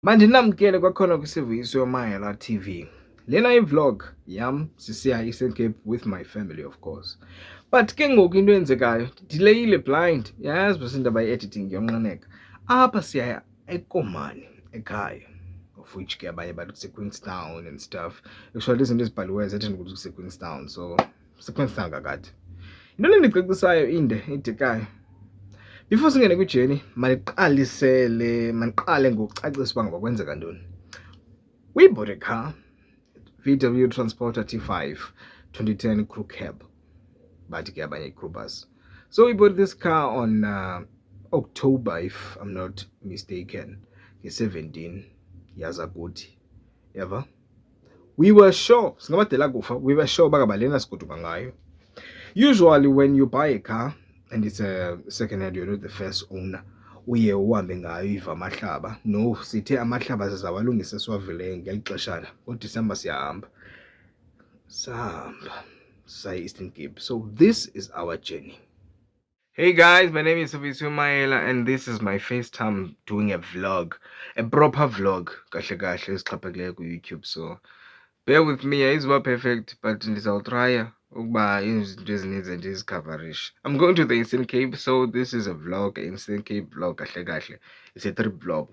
Manje namkele kwakhona kwisevisi yoMahela TV. Lena i-vlog yam sisiya Eastern Cape with my family of course. But ke ngoku into enzekayo ndidelayile blind. Yazi besindaba ye-editing yonqaneka. Apha siya eKomani ekhaya. Of which ke abanye bathi kuse-Queenstown and stuff. Actually izinto ezibhaliweyo zethi ndikuthi kuse-Queenstown. So kuse-Queenstown kakade. Into endicacisayo inde idekayo. Before singene kwijeni, maniqale ngokucacisa uba ngakwenzeka ntoni. We bought a car, VW Transporter T5, 2010 crew cab. Bathi ke abanye crew bus. So we bought this car on October, if I'm not mistaken, 17 years ago. Yeva? We were sure, singabadela kufa, we were sure baka balena sikuduka ngayo. Usually when you buy a car, and it's a second hand, you're not the first owner, uye uhambe ngayo iva amahlaba. No, sithe amahlaba sizawalungisa siwavile ngeli xeshana. NgoDisemba siyahamba. Sahamba. Say Eastern Cape. So this is our journey. Hey guys, my name is Sofisio Mahela and this is my first time doing a vlog. A proper vlog. Kahle kahle esixhaphakileyo ku YouTube. So bear with me, ayizuba perfect, but ndizawutrya ukuba izinto ezininzi ndizicoverish. I'm going to the Eastern Cape, so this is a vlog, an Eastern Cape vlog kahle kahle. It's a trip vlog.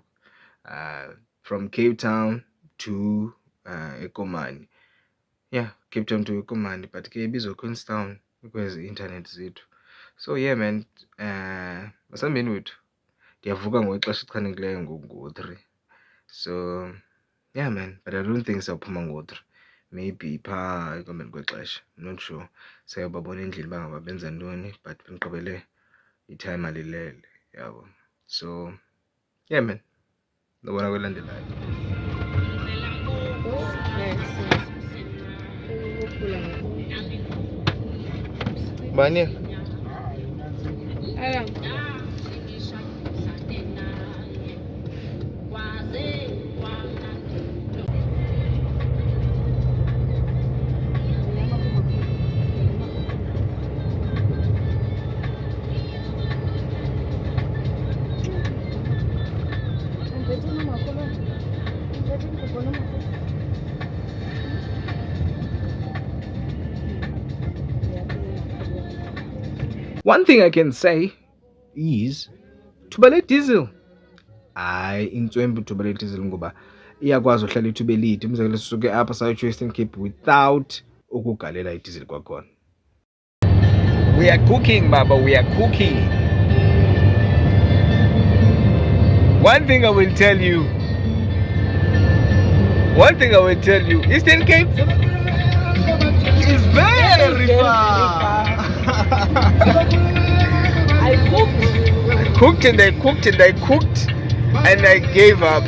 From Cape Town to eKomani. Yeah, Cape Town to eKomani, but ke ibizwa Queenstown because internet zethu. So yeah man, masambeni wethu. Ndiyavuka ngexesha elichanekileyo ngo-3. So yeah man, but I don't think sawuphuma ngo-3. Maybe phaa ekuhambeni kwexesha. I'm not sure. Sayobabona endlini uba ngaba benza ntoni, but bendiqabele itime alilele, yabo. So yeah man, ndabona kwelandelayo. Bani? One thing I can say is tubale diesel. Hayi intswembu tubale diesel ngoba iyakwazi uhlala ithuba elide. Umzekelo sisuke apha sayotsho Eastern Cape without ukugalela idizili kwakhona. We are cooking, Baba, we are cooking. One thing I will tell you, Eastern Cape is very far. I cooked and I gave up.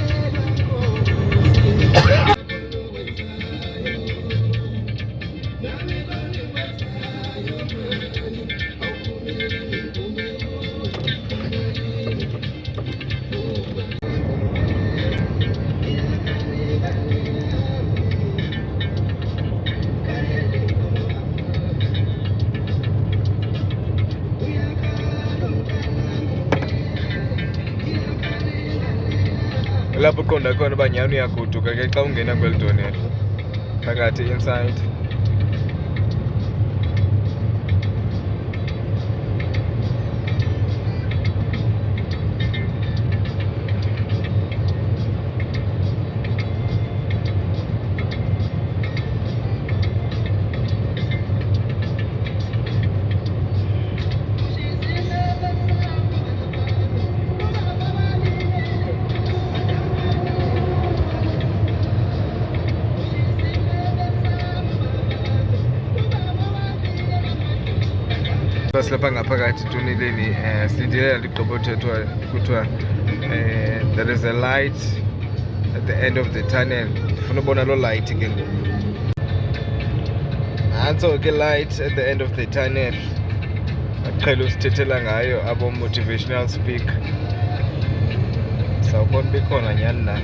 Lapho qonda khona uba nyani uyagoduka ke xa ungena kweli donelo phakathi inside. Silapha ngaphakathi tuneleni sidilela ligqobothethwa kuthiwa there is a light at the end of the tunnel. Ndifuna ubona loo light ke ngoku. Nantso ke light at the end of the tunnel. Baqhela usithethela ngayo abo motivational speak. Sawubona bekhona nyani na.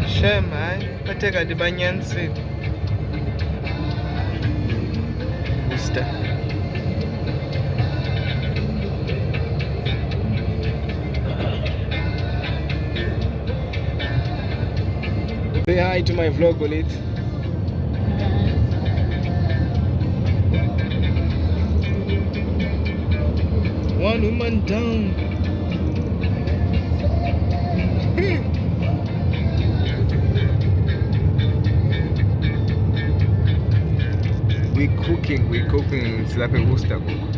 Shem hayi bathe kanti banyanisile. Booster. hi to my vlog, Olit. One woman down. We're cooking. It's like a Worcester cook.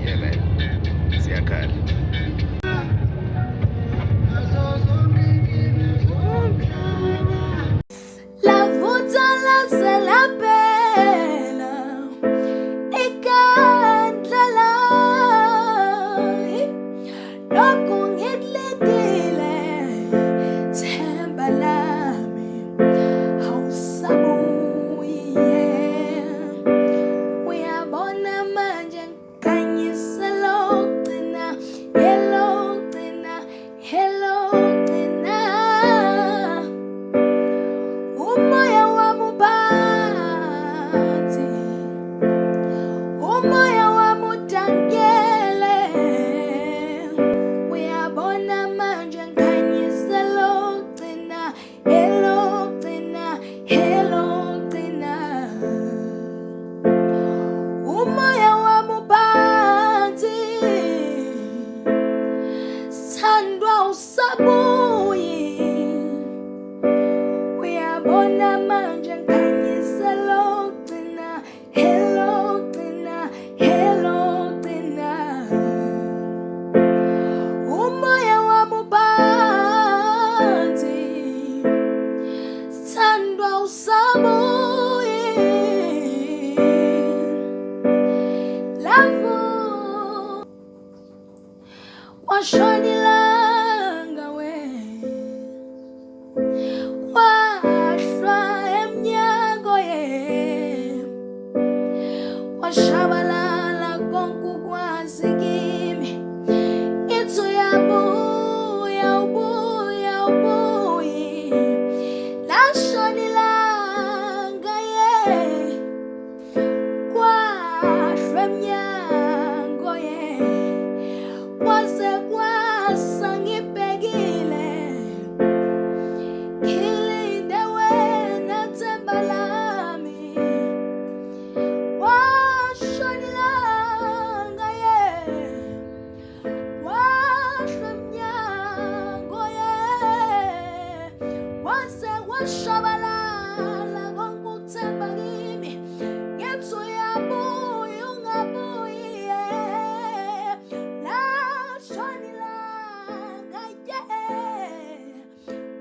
Yeah, man. Siyakhala. La vuta la se la pena ikandlela lokungidledile themba lami awusabuye uyabona manje ngikanyisa lokugcina elokugcina elokugcina umoya wami uphansi umoya wami udangele uyabona manje ngikhanyisa lokugcina elokugcina elokugcina umoya wami uphansi sithandwa usabuye uyabona manje ngikhanyisa lokugcina elokugcina elokugcina umoya wami uphansi sithandwa usabuye lavu washona ilanga we wahlwa emnyango ye washabalala konke ukwazi kimi ithi uyabuya ubuya ubuye lashona ilanga ye kwahlwa emnyango ye kwaze kwasa ngibhekile ngilinde wena themba lami washona ilanga ye wahlwa emnyango ye waze washabalala konke ukuthemba kimi ngithi uyabuya ungabuye lashona ilanga ye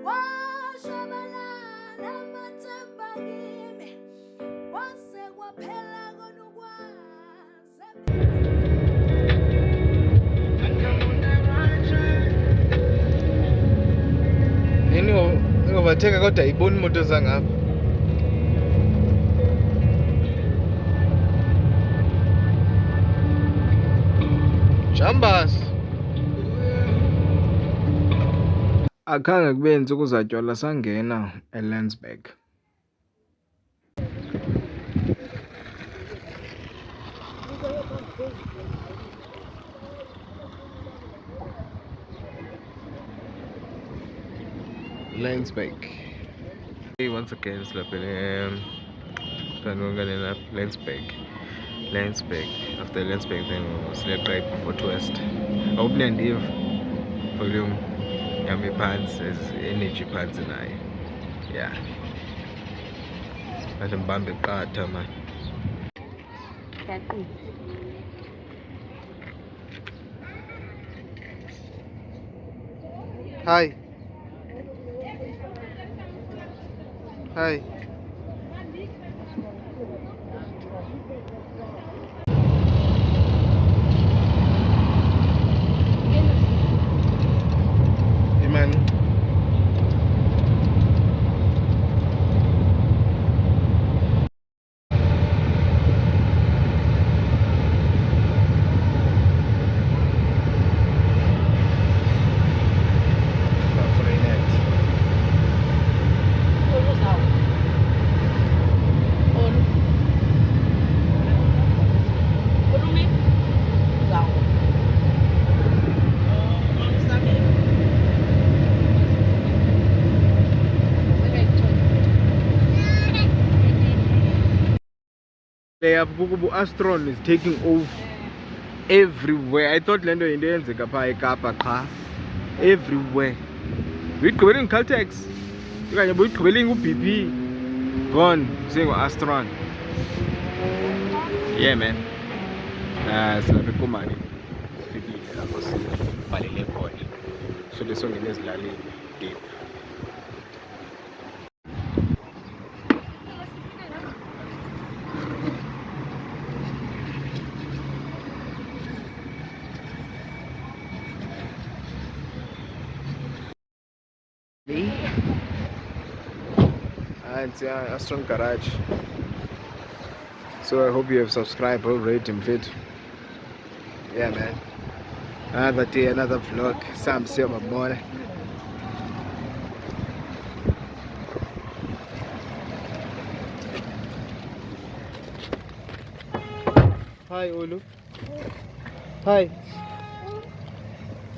washabalala amathemba kimi waze kwaphela kona ukwazi Nini overtake kodwa ayiboni imoto zangapha. Jambas. Akhange kube insuku zatywala sangena eLandsberg. Landsberg. Hey, once again, slapping Landsberg. Landsberg. After Landsberg, then we'll select right before West. Open and leave volume. Yummy pads as energy pads and I. Yeah. Let them bump the car, man. Hi. Hi. Imani. Astron is taking over everywhere. I thought lento into yenzeka pha eKapa qha. Everywhere. Uyigqibele Caltex. Okanye buyigqibele uBP. Gone Astron. Yeah man. Silapha eKomani. Sifikile lapho sibalele khona. So lesongena ezilalini deep. And Astron Garage. So I hope you have subscribed already, Mfethu. Yeah man. Another day, another vlog. Sam my morning. Hi Olu. Hi.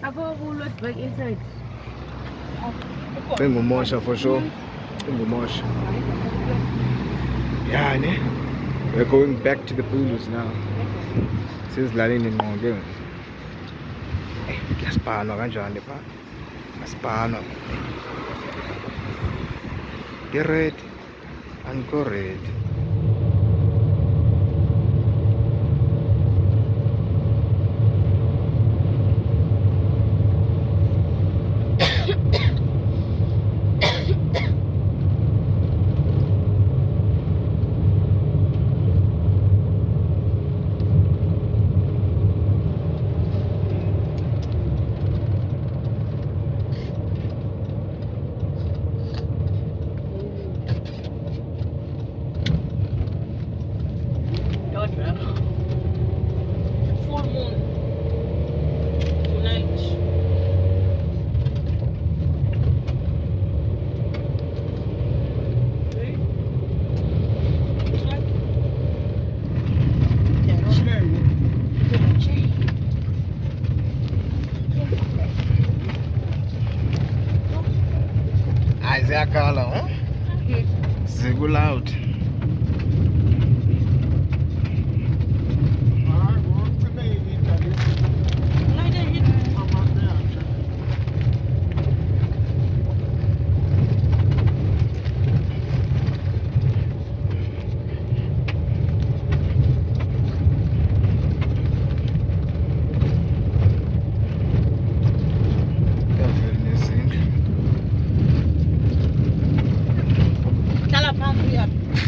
Let's back inside. Ngumosha for sure. Ngumosha. Yeah, ne? We're going back to the Bulus now. Sizilalini ngqonke. Kuyasiphanwa kanjani pha? Asiphanwa. Get ready. And go ready. Full moon tonight. Ziyakhala, huh? Zikuloud.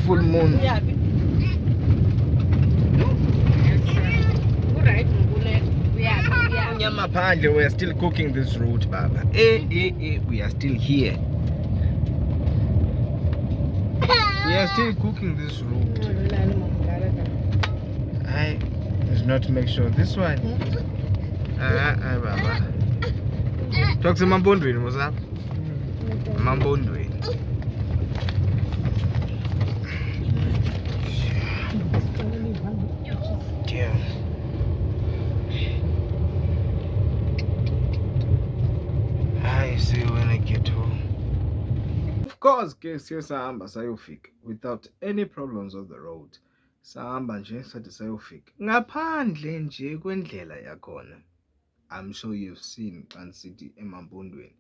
Full moon. We are still cooking this road, Baba. We are still here. We are still cooking this road. Let's not make sure this one. Baba. Talk to Mambondwin, what's up? Mambondwin. I see you when I get home. Of course, sahamba sayofika without any problems on the road. Sahamba nje sathi sayofika. Ngaphandle nje kwendlela yakhona. I'm sure you've seen Pan City eMampondweni.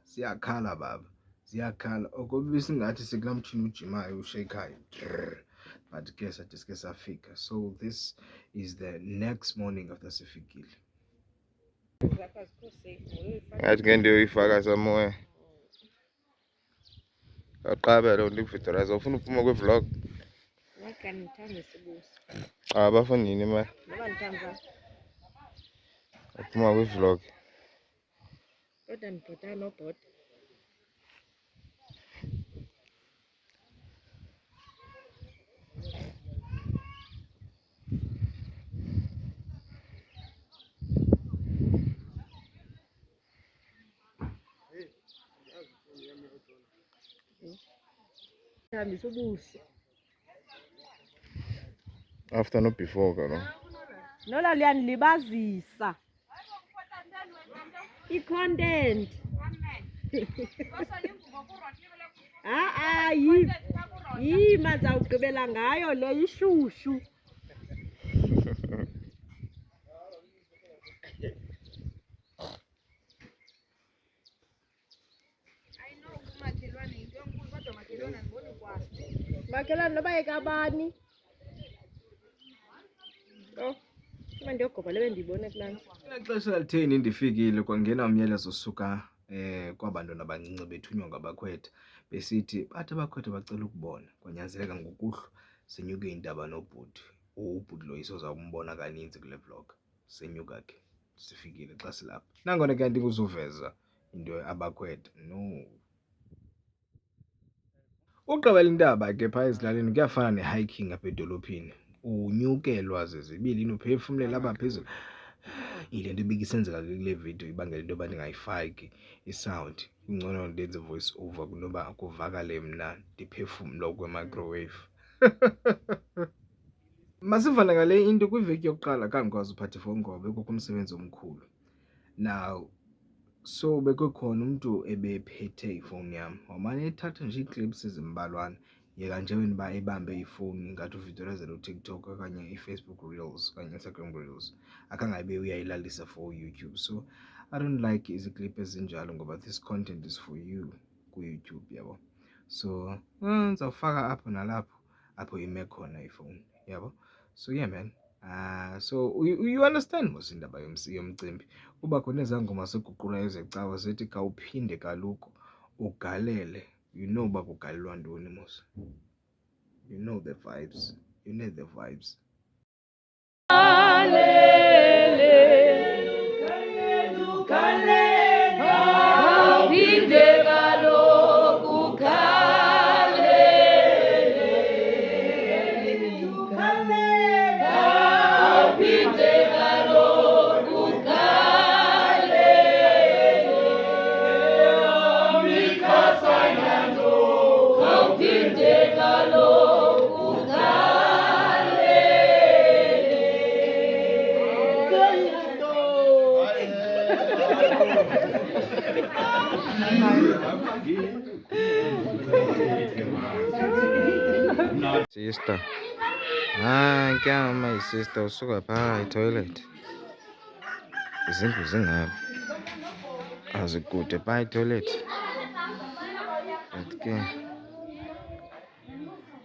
Siyakhala baba. Siyakhala. Okubisi ngathi sekulamthini ujimayo ushekayo. But guess I just guess Africa. So this is the next morning after sifikile. Ngathi ke ndio ifaka somewhere. Aqabela ulividra uzofuna uphuma kwe vlog. Ngeke ngithande sibuso. Abafuna yini ma? Ngoba ngithanda. Uphuma kwe vlog. Kodwa ngibhoda nobhoda. After not before, girl. Nola liyanilibazisa. I-content. Hayi mazawugqibela ngayo le ishushu. Makhelwane noba ekabani. Oh, uma ndiyogoba lebe ndiyibone kulana. Xesha litheni ndifikile kwangena umyalezo osuka kwabantwana abancinci bethunywa ngabakhwetha besithi bathi abakhwetha bacela ukubona. Kwanyanzeleka ngokuhlwa senyuke indaba nobhuti. Ubhuti lo isozawumbona kaninzi kule vlog. Senyuka ke sifikile xa silapha. Nangona ke andinguzuveza into abakhwetha. No. Uqabela intaba ke phaa ezilalini kuyafana ne-hiking apha edolophini. Unyukelwa zezibilini uphefumlela apha phezulu. Yile nto ibikisenzeka ke kule video ibangela into yoba ndingayifaki isound. Kungcono ndenze voice over kunoba kuvakale mna ndiphefumla kwe-microwave. Masivane ngale into kwiveki yokuqala kangikwazi uphatha ifowuni ngoba bekukho umsebenzi omkhulu. Now so bekukhona umuntu ebephethe ifowuni yam wamane ethatha nje ii-clips ezimbalwana yeka nje wena ebambe ifowuni ingathi uvidiyorazela uTikTok okanye iFacebook Reels okanye Instagram Reels akangabe uyayilalisa for YouTube. So I don't like iziklip ezinjalo ngoba this content is for you ku-YouTube yabo. So ndizawufaka apho nalapho apho ime khona ifowuni yabo. So yeah man. So you understand mos indaba yomcimbi kuba khona ezaa ngoma seguqula ezecawa zithi khawuphinde kaloku ugalele. You know uba kugalelwa ntoni mos. You know the vibes. You know the vibes. Sister. Nkyama sister usuka phaa etoilet. Izindlu zingapha. Azikude phaa etoilet. But ke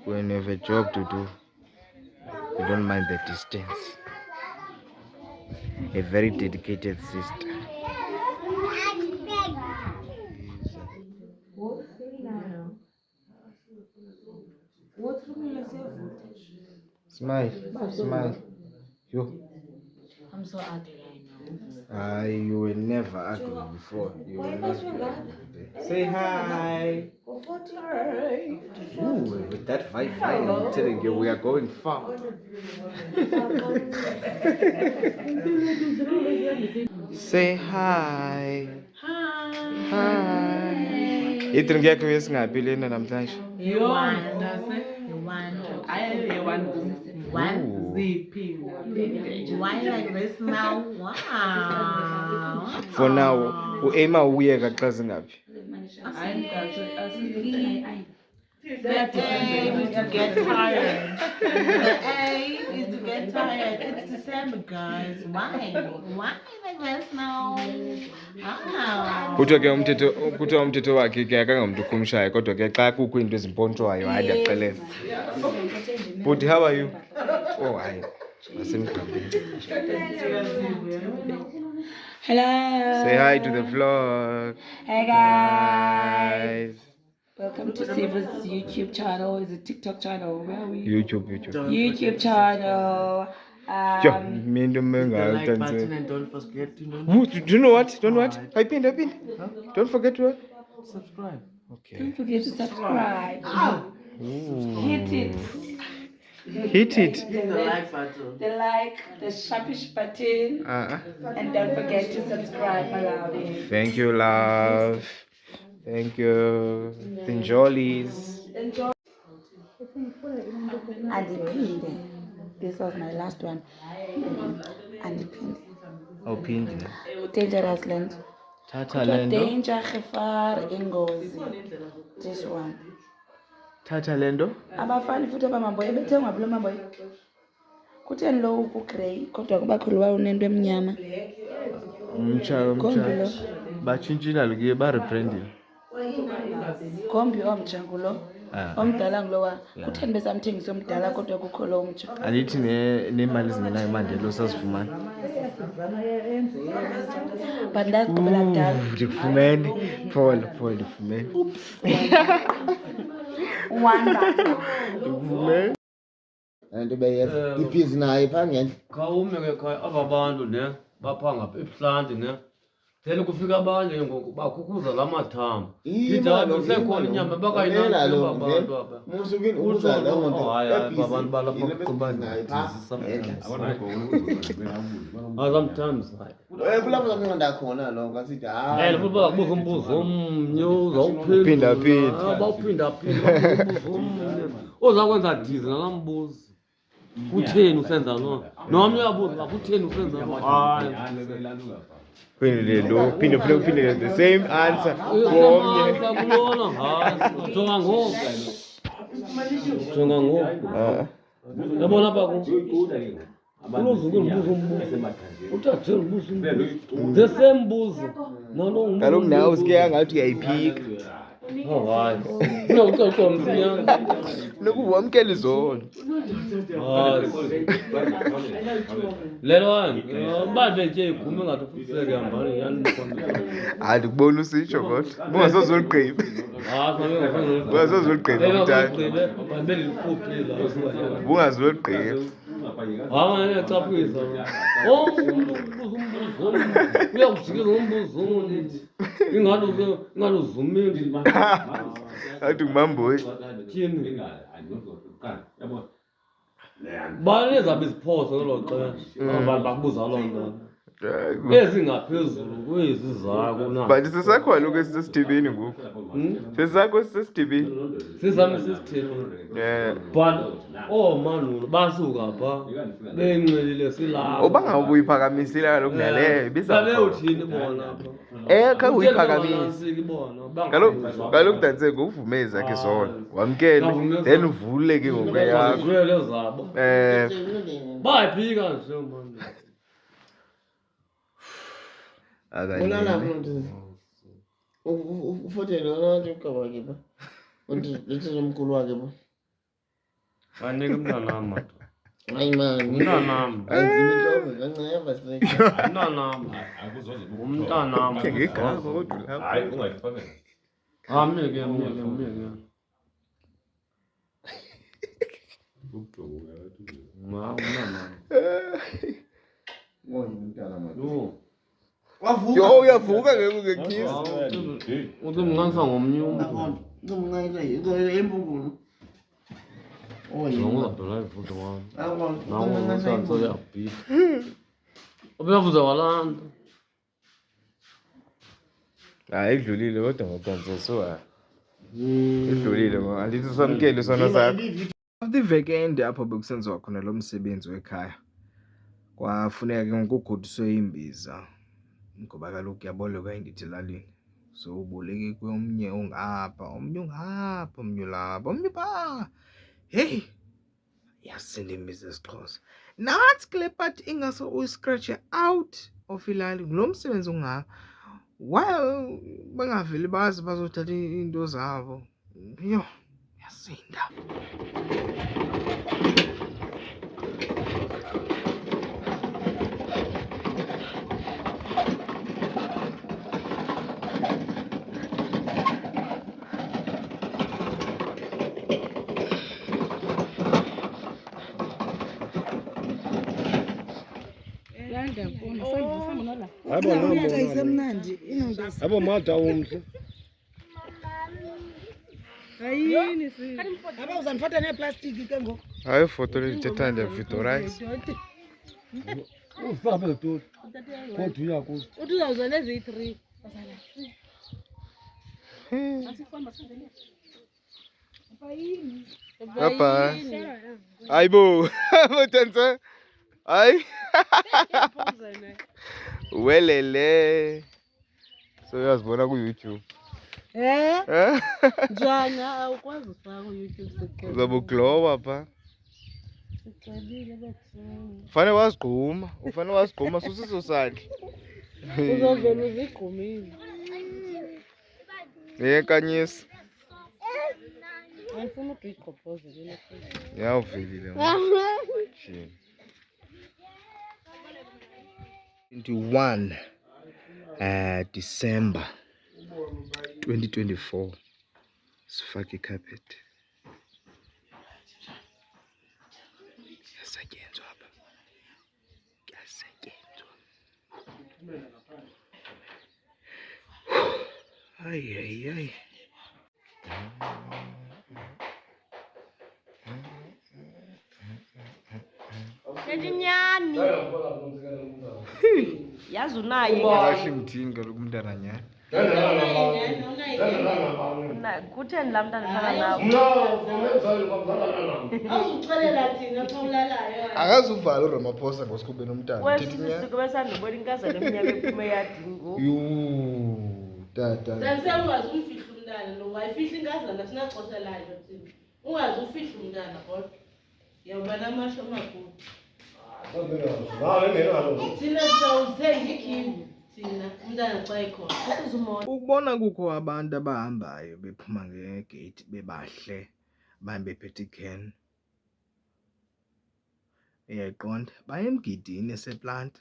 when you have a job to do, you don't mind the distance. A very dedicated sister. Smile, smile. You. I'm so ugly, I know. You were never ugly before. You were not ugly. Say hi. Ooh, with that vibe, I'm telling you, we are going far. Say hi. Hi. Ithi ngekho yesingaphi lena namhlanje? One zipping. Why like this now? Wow. For now, uaima uyeka xa zingaphi? The aim is to get tired. The aim is to get tired. It's December, guys. Why? Why like this now? Wow. Kuthiwa umthetho wakhe ke akangamntu ukhumshayo kodwa ke xa kukho into ezimpontshwayo hayi ndiyaxelela. But how are you? Oh hayi. Hello. Say hi to the vlog. Hey guys. Welcome to Siva's YouTube channel. Is it TikTok channel? Where are we? YouTube channel. Like button and don't forget to Do you know what? Don't what? I pinned. Huh? Don't forget to what? subscribe. Okay. Don't forget to subscribe. Hit it. Hit it. Hit the like button. The like, the sharpish button. And don't forget to subscribe, my love. Thank you, love. Thank you. Enjoys. Andiphinde. This was my last one. Andiphinde. Oh, pinned. Dangerous land. Tata Lendo. Danger, Gefar, Ingozi. This one. Thatha lento. Abafani futhi abamamboya bethengwa kulo mamboya. Kutheni lo uku-grey kodwa kubakho lo unento emnyama. Kombi lo. Batshintshile ke barebranding. Kombi omtsha ngulo. Omdala ngulowa. Kutheni besamthengisa omdala kodwa kukho lo omtsha. Andithi nemali zingenayo mandelo sazifumana. But ndaqhubela kudala. Ndikufumene. Paul ndikufumene. Wanda. Ndikufumene. Anto beyenza ibhizi nayo iphangela. Khawume ke khaya aba bantu ne baphanga ebuhlanti ne. Thele kufika abanye ngoku bakhukhuza lamathambo. Phida kusekhona inyama bakayinalo abantu apha. Musukini ukuza lawo nto. Abantu balapha kucubana. Sometimes Kulapho zakunqanda khona lo ngasithi hayi futhi bakubuza umbuzo omnye uzawuphinda bawuphinda umbuzo omnye ozakwenza dizi nalambuzo kutheni usenza lo nomnye uyabuza kutheni usenza lo hayi Phinde the same answer. kulona hayi jonga ngoku yabona apha unozuke ndibuza umbuzo uthathele ubuzo umbuzo the same buzo nalo Kaloku nawe usike angathi uyayiphika. hayi unokucoca msinyana Nokuwamkela izona. lelo wani babe nje igume ngathi ufiseke hambani yani Andikubona usitsho kodwa. Bungasozolugqiba. Bungasozolugqiba mntana. Bungazolugqiba. hayi ngiyacaphisa uyakujikela umbuzo ingalo uzumile Athi ngumamboyi. tyhini bani ezabe iziphoso ngelo xesha abantu bakubuza loo nto ezingaphezulu kwezi zakho na But sisakho kaloku esisesithibeni ngoku. Sisakho esisesithibeni. sisami sisithini but mandulo basuka pha benxelile silapho Ubangabuyiphakamisile kaloku naleyo babeuthini bona pha kha uyiphakamise. bona Kaloku danse ngovume zakhe zona. Wamkele then uvule ke ngoku yakho. vele zabo bayiphika nje manje Ulala mntu. Ufotele wona ukaba ke ba. Uthi nomkhulu wakhe ba. banike umntanam madoda Hayi man. umntanam Anzima intombi kanceba sike. umntanam umntanam Ngegama kodwa lapho. Hayi ungayifakela. amike umntanam Ngoyi umntana manje. yo Yo uyavuka ngekiss. uthi mncanisa ngomnye umntu Ngumncane iko embungulu. ngizabhela ifuthi wami nawo umntana soyabhida ubuyavuza walanda Hayi idlulile kodwa ngodanse so idlulile ngoba andithi samkele sona sakho. After ivekende apho bekusenziwa khona lo msebenzi wekhaya. Kwafuneka ke ngokugoduswe imbiza. Ngoba kaloku kuyaboleka indithi elalini. So uboleke komnye ongapha, omnye ongapha, omnye lapha, omnye ba. Hey. Yasinda imbiza esiXhosa. Nathi kule part ingaso uyiscratch out of ilali. Lo msebenzi ungaka. Why bangaveli bazi bazothatha into zabo. Yo, yasinda. abo mada umhle Hayini si. Aba uzanifota neplastiki ke ngoku. Hayi foto lithetha nje Vitorize. ufaka phezulu kodwa uyakuza Uthi uzawuza lezi 3. Papa. Ayibo. Botanza. Hayi. Welele. So uyazibona ku YouTube. Eh? Njani awukwazi ufaka ku-YouTube sicebile. Uzobe ugloba pha. Sicebile bekuthini. Ufane wazigquma susiso sakhe. Uzovela uzigqumile. Yenkanyisi. Ayifuna ude uyigqobhozele. Yawuvelile. Shini. 21 December 2024. Sifake icarpet. Yasetyenzwa apha. Yasetyenzwa. Ay. Nyani. Yazi unaye Kahle mthinga lokumntana nyani. kutheni laa mntana fana nawe. Awuzuxelela thina xa ulalayo. Akazuvala uRamaphosa ngosikhubeni umntana. Wesisuke besandibona inkazana emnyama ephuma eyadini ngoku. Yuu, tata. Danse ungazi umfihla umntana lo wayifihla inkazana sinaxesha layo thina. Ungazi ufihla umntana kodwa. Yawuba namasho amakhulu. Thina sizawuthenga ikhivi thina umntana xa ekhona. Usizumona. Ukubona kukho abantu abahambayo bephuma ngegate bebahle bahambe bephethe ican. Uyayiqonda baye emgidini eseplant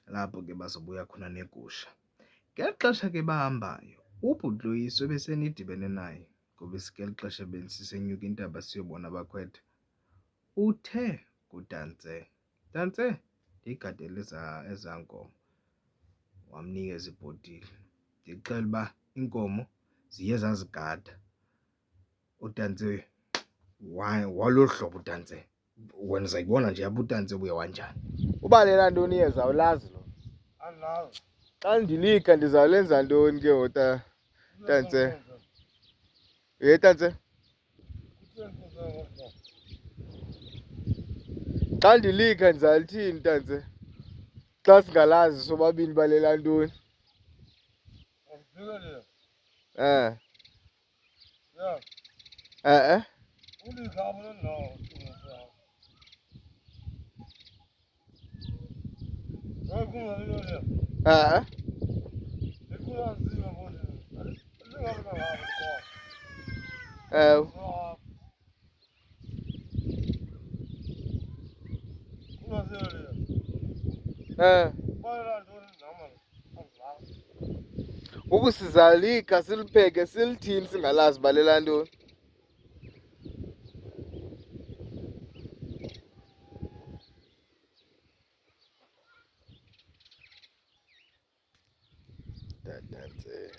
lapho ke bazobuya khona negusha. Ngeli xesha ke bahambayo ubhuti loyiso besenidibene naye ngoba ngeli xesha benisisenyuka intaba siyobona abakhwetha. Uthe kuDantse, Dantse ndiyigadele eza nkomo. Wamnikeza ibhotile. Ndixela uba inkomo ziye zazigada. uDantse walolu hlobo uDantse. Wena uzayibona nje apha uDantse ubuye wanjani. Ubalela ntoni yeza awulazi lo? Andazi. Xa ndilika ndizawulenza ntoni ke wota Dantse? Dantse? Xa ndilika ndizalithini Dantse? Xa singalazi sobabini balela ntoni? Ukusizalika silipheke silithini singalazi balela ntoni? Dantse.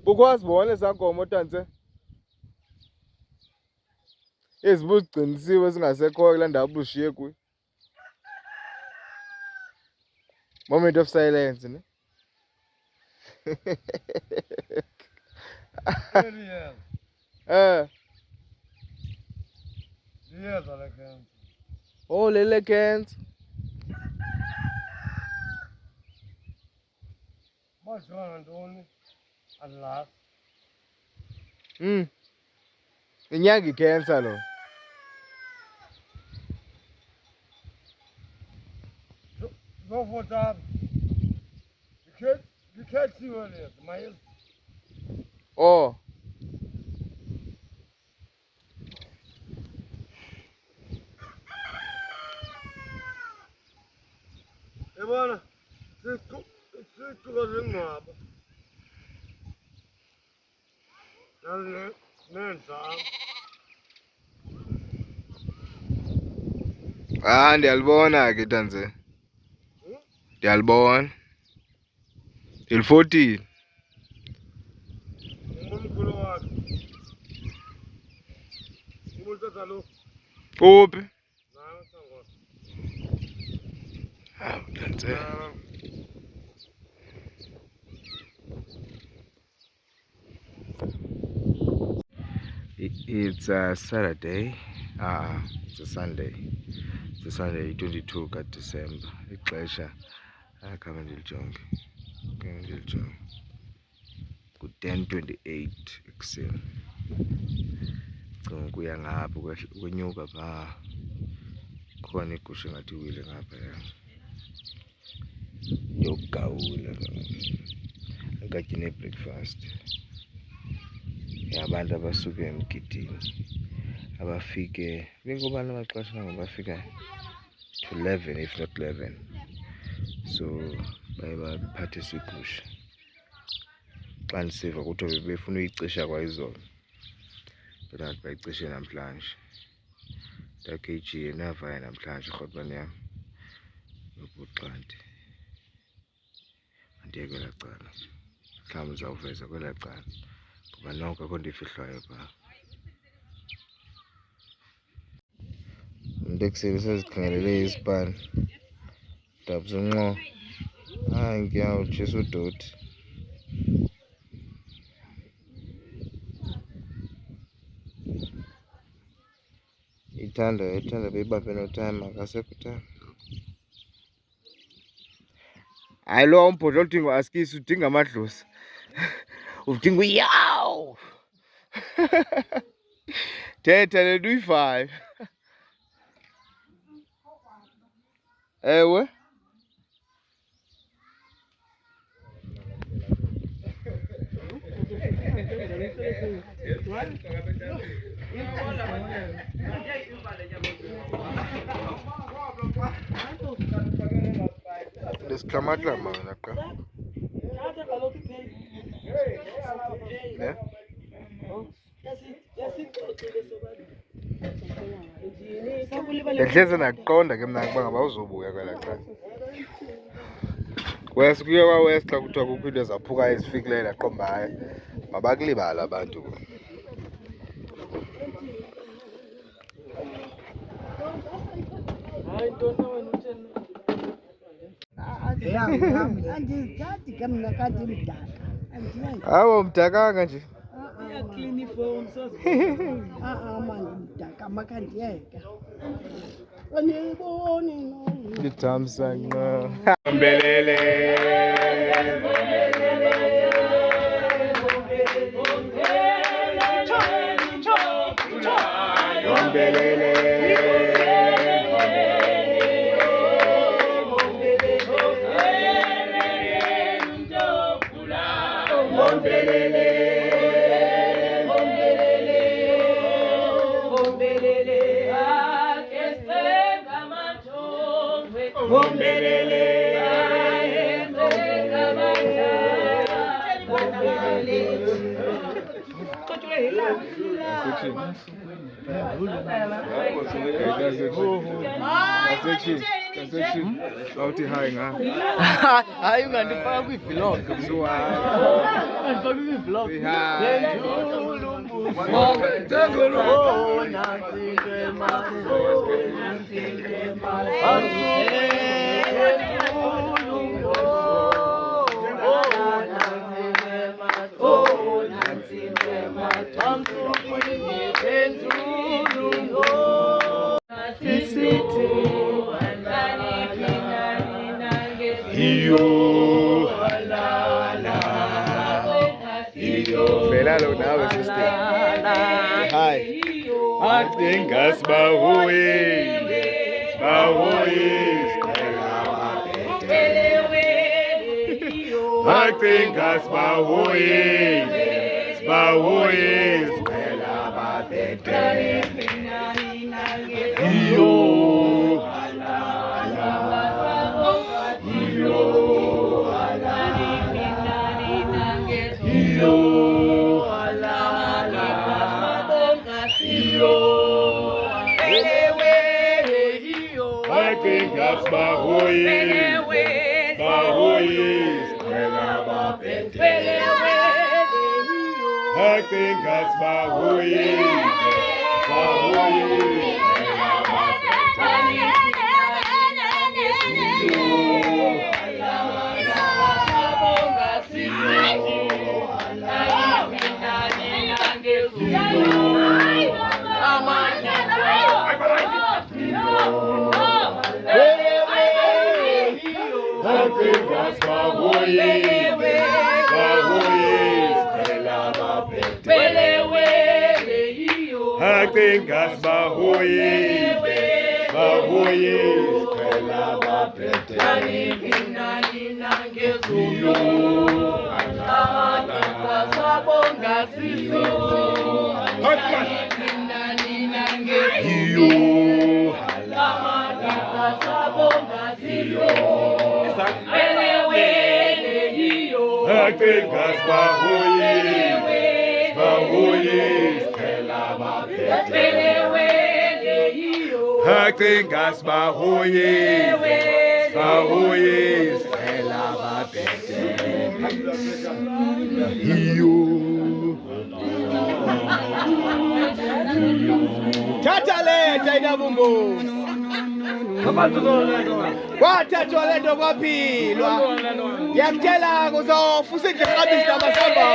Bukwazi bona eza nkomo Dantse? Ezibuzigcinisiwe zingasekhoyo kula ndawo bushiye kuyo. Moment of silence, ne? Oh, lele cancer. Inyanga icancer lo. Oh. Ebona, sikuka zingcwaba. Ndiyalibona ke Dantse. Ndiyalibona. Ndilifotile. Umkhulu wakhe. Umuthatha lo. Kuphi? That's it. It's a Saturday. It's a Sunday. It's a Sunday, 22 December. Ixesha akhambe ndilijonge. Ku-10:28 ekuseni. Cinga ukuya ngapha ukwenyuka phaa. Khona igusha engathi iwile ngaphaya. Yogawula. Akatyi ne-breakfast. Abantu abasuke emgidini. Abafike, ngobani amaxesha nango bafika to 11 if not 11. So baye baphathisa igusha. Xa ndisiva kuthiwa befuna uyicisha kwayizolo. Kodwa ngathi bayicishe namhlanje. 3 kg yenavaya namhlanje irhotbane yam. Yobuxanti. Andiye kwelaa cala. Mhlawumbi uzawuveza kwelaa cala. Ngoba noko akho nto ifihlwayo phaa. Umntu ekuseni sezikhangelele isipani. Dabza unqo. Hayi ngiyawutshisa udoti. Ithanda beyibambe no-time, akasekho time. Hayi lo umbhodlo udinga uaskisi, udinga amadlozi. Udinga uyawu. Thetha le nto uyivayo. Ewe. Lesiklamaklama wena qa. Ne? Ngihleze nakuqonda ke mna ukuba ngaba uzobuya kwelaa cala. Wes kuye kwawes xa kuthiwa kukho into ezaphuka ezifikileyo ndaqomba hayi mabakulibala abantu. Andizithathi ke mna kanti mdaka. Hawo mdakanga nje. Mani mdaka makandiyeka. Andiyiboni no. Ngithamsanqa. Mbelele. Awuthi hayi nga. Hayi ungandifaka kwi-vlog. So Ungandifaka kwi-vlog. Velalo nawe sister. Hi. Adingas bahoye. Adingas bahoye. Thathaletha inabungozi. Kwathathwa le nto kwaphilwa. Ngiyakutshela kuzofusa idlekabisi namasamba.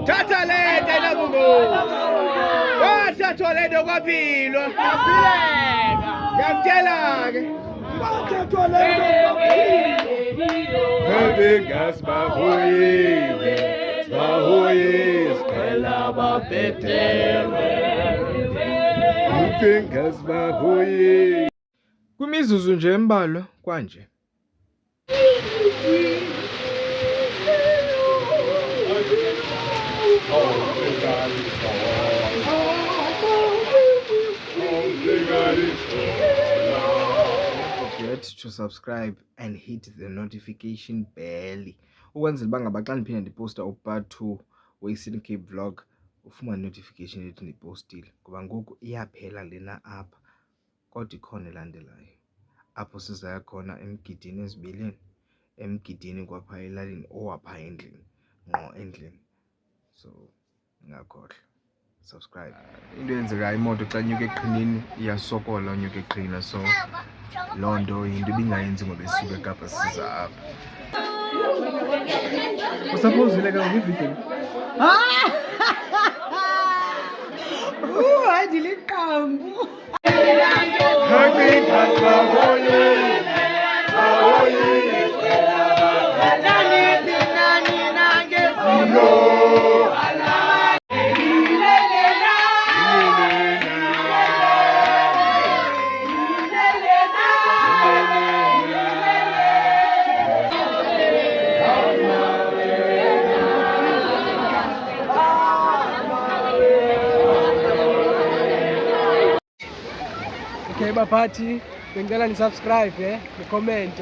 Thathaletha inabungozi. Kwathathwa le nto kwaphilwa. Ngiyakutshela ke. Kwathathwa le nto kwaphilwa. Kwimizuzu nje embalwa kwanje. Forget to subscribe and hit the notification bell ukwenzela uba ngaba xa ndiphinda ndiposta upart 2 we-Eastern Cape vlog ufumane notification ethi ndipostile, ngoba ngoku iyaphela lena apha kodwa ikhona elandelayo apho sizaya khona emgidini ezibileni, emgidini kwapha elalini owapha endlini, ngqo endlini. So ngakhohlwa subscribe. Into eyenzekayo imoto xa nyuka eqhinini iyasokola unyuka eqhina, so loo nto yinto ibingayenzi ngoba esuka eKapa siza apha. Usaphuzile ke ngevideo. Andiliqambu. Okay baphathi, bengicela ni subscribe, ni comment.